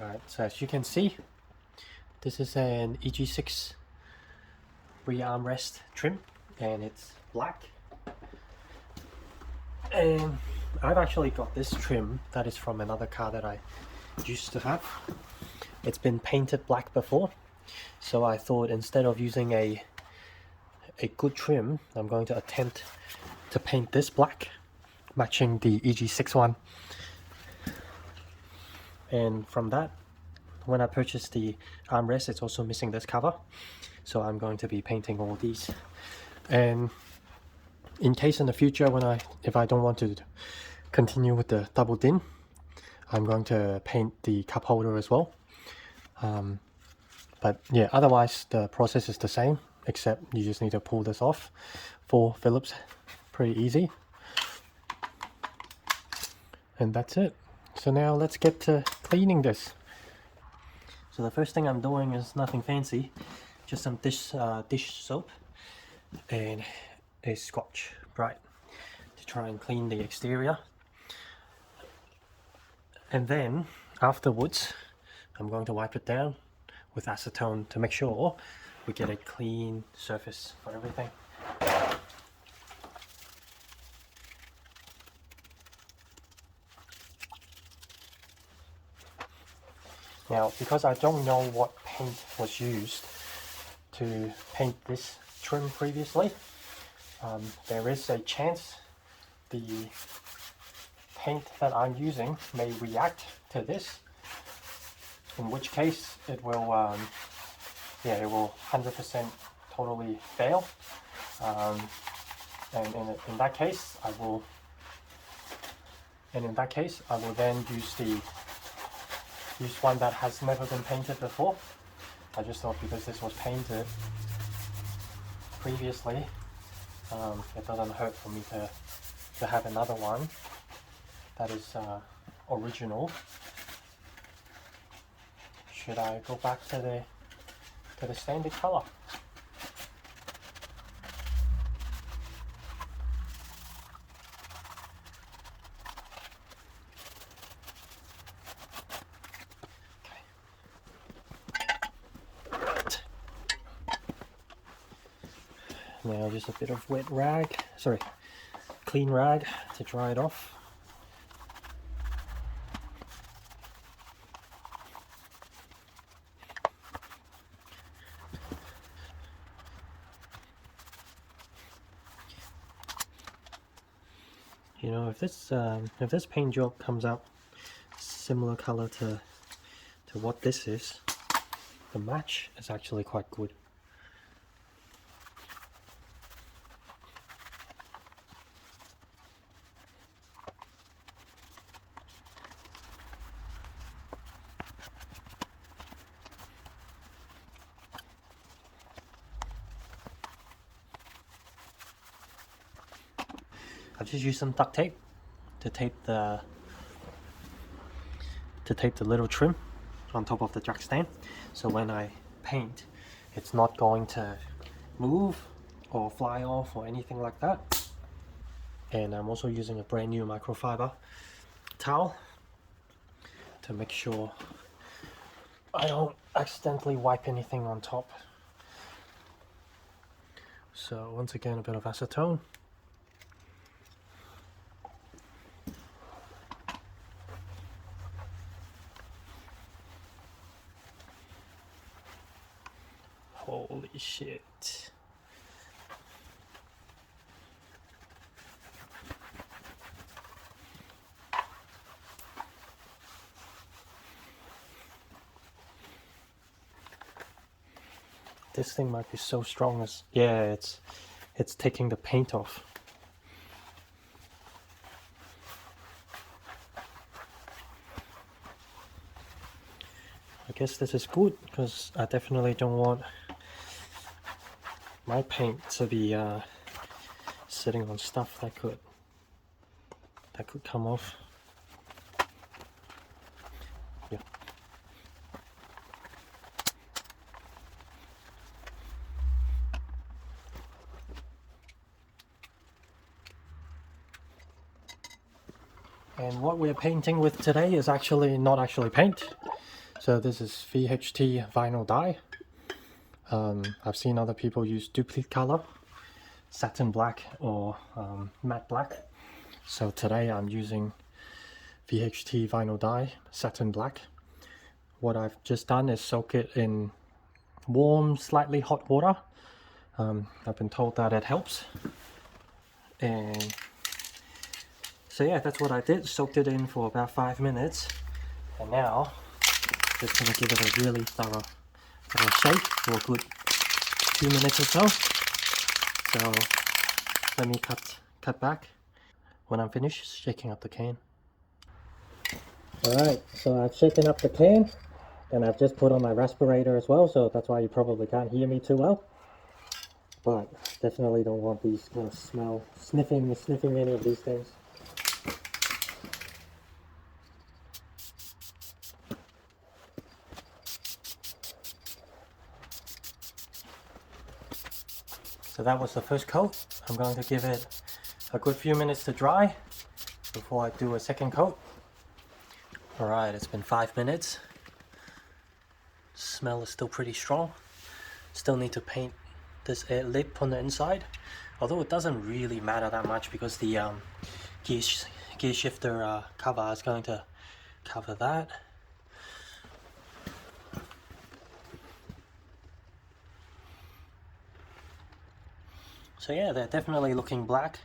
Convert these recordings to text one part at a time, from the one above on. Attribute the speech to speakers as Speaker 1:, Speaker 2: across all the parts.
Speaker 1: Alright, so as you can see, this is an EG6 rear armrest trim and it's black. And I've actually got this trim that is from another car that I used to have. It's been painted black before, so I thought instead of using a good trim, I'm going to attempt to paint this black, matching the EG6 one. And from that, when I purchased the armrest, it's also missing this cover, so I'm going to be painting all these. And in case in the future, if I don't want to continue with the double din, I'm going to paint the cup holder as well. But yeah, otherwise the process is the same, except you just need to pull this off. 4 Phillips, pretty easy. And that's it. So now let's get to cleaning this. So the first thing I'm doing is nothing fancy, just some dish soap and a Scotch Brite to try and clean the exterior. And then afterwards, I'm going to wipe it down with acetone to make sure we get a clean surface for everything. Now, because I don't know what paint was used to paint this trim previously, there is a chance the paint that I'm using may react to this, in which case it will, it will 100% totally fail. And in that case, I will then use one that has never been painted before. I just thought because this was painted previously, it doesn't hurt for me to have another one that is original. Should I go back to the standard color? Now just a bit of clean rag to dry it off. You know, if this paint job comes out similar color to what this is, the match is actually quite good. I've just used some duct tape to tape the little trim on top of the jack stand, so when I paint, it's not going to move or fly off or anything like that. And I'm also using a brand new microfiber towel to make sure I don't accidentally wipe anything on top. So once again, a bit of acetone. Holy shit. This thing might be so strong as, yeah, it's taking the paint off. I guess this is good because I definitely don't want my paint to be sitting on stuff that could come off. Yeah. And what we're painting with today is actually not actually paint. So this is VHT vinyl dye. I've seen other people use duplicate color, satin black or matte black. So today I'm using VHT vinyl dye, satin black. What I've just done is soak it in warm, slightly hot water. I've been told that it helps. And so yeah, that's what I did. Soaked it in for about 5 minutes. And now, just gonna give it a really thorough shake for a good 2 minutes or so. So let me cut back when I'm finished shaking up the can. Alright, so I've shaken up the can and I've just put on my respirator as well, so that's why you probably can't hear me too well. But definitely don't want these kind of sniffing any of these things. So that was the first coat. I'm going to give it a good few minutes to dry before I do a second coat. Alright, it's been 5 minutes. Smell is still pretty strong. Still need to paint this air lip on the inside, although it doesn't really matter that much because the gear shifter cover is going to cover that. So yeah, they're definitely looking black.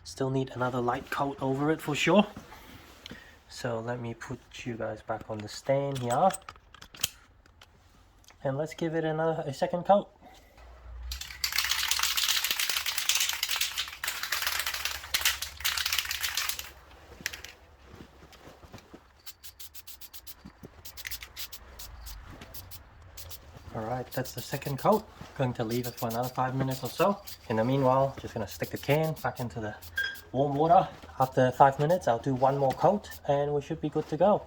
Speaker 1: Still need another light coat over it for sure. So let me put you guys back on the stand here. And let's give it a second coat. Alright, that's the second coat. Going to leave it for another 5 minutes or so. In the meanwhile, just going to stick the can back into the warm water. After 5 minutes, I'll do one more coat and we should be good to go.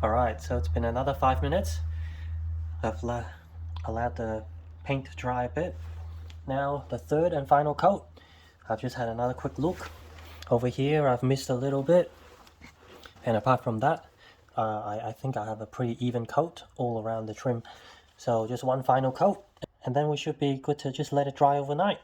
Speaker 1: Alright, so it's been another 5 minutes. I've allowed the paint to dry a bit. Now the third and final coat. I've just had another quick look. Over here I've missed a little bit. And apart from that, I think I have a pretty even coat all around the trim. So just one final coat, and then we should be good to just let it dry overnight.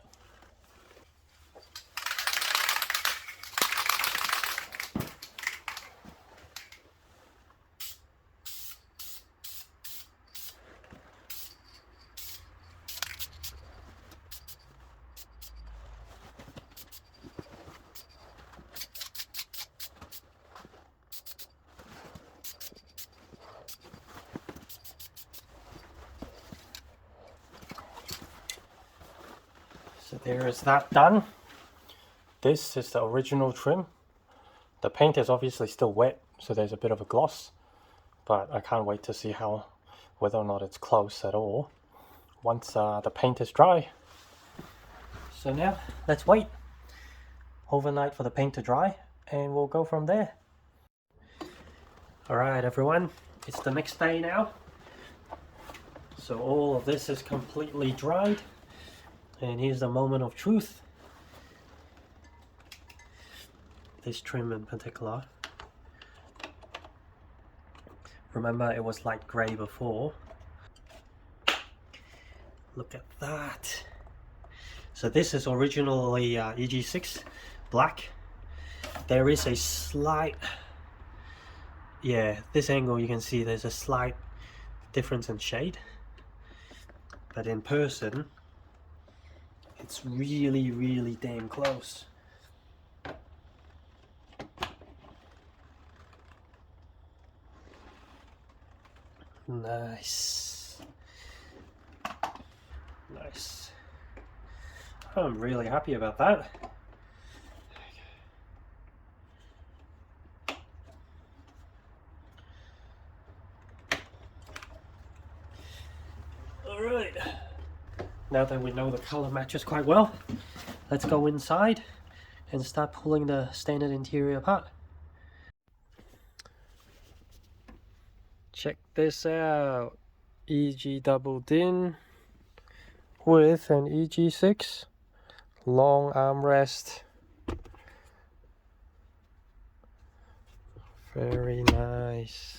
Speaker 1: So there is that done. This is the original trim. The paint is obviously still wet, so there's a bit of a gloss, but I can't wait to see whether or not it's close at all once the paint is dry. So now let's wait overnight for the paint to dry and we'll go from there. Alright everyone, it's the next day now. So all of this is completely dried. And here's the moment of truth. This trim in particular. Remember, it was light grey before. Look at that. So this is originally EG6 black. There is a slight, this angle you can see there's a slight difference in shade. But in person, it's really, really damn close. Nice. Nice. I'm really happy about that. Alright. Now that we know the color matches quite well, let's go inside and start pulling the standard interior apart. Check this out. EG double din with an EG6 long armrest. Very nice.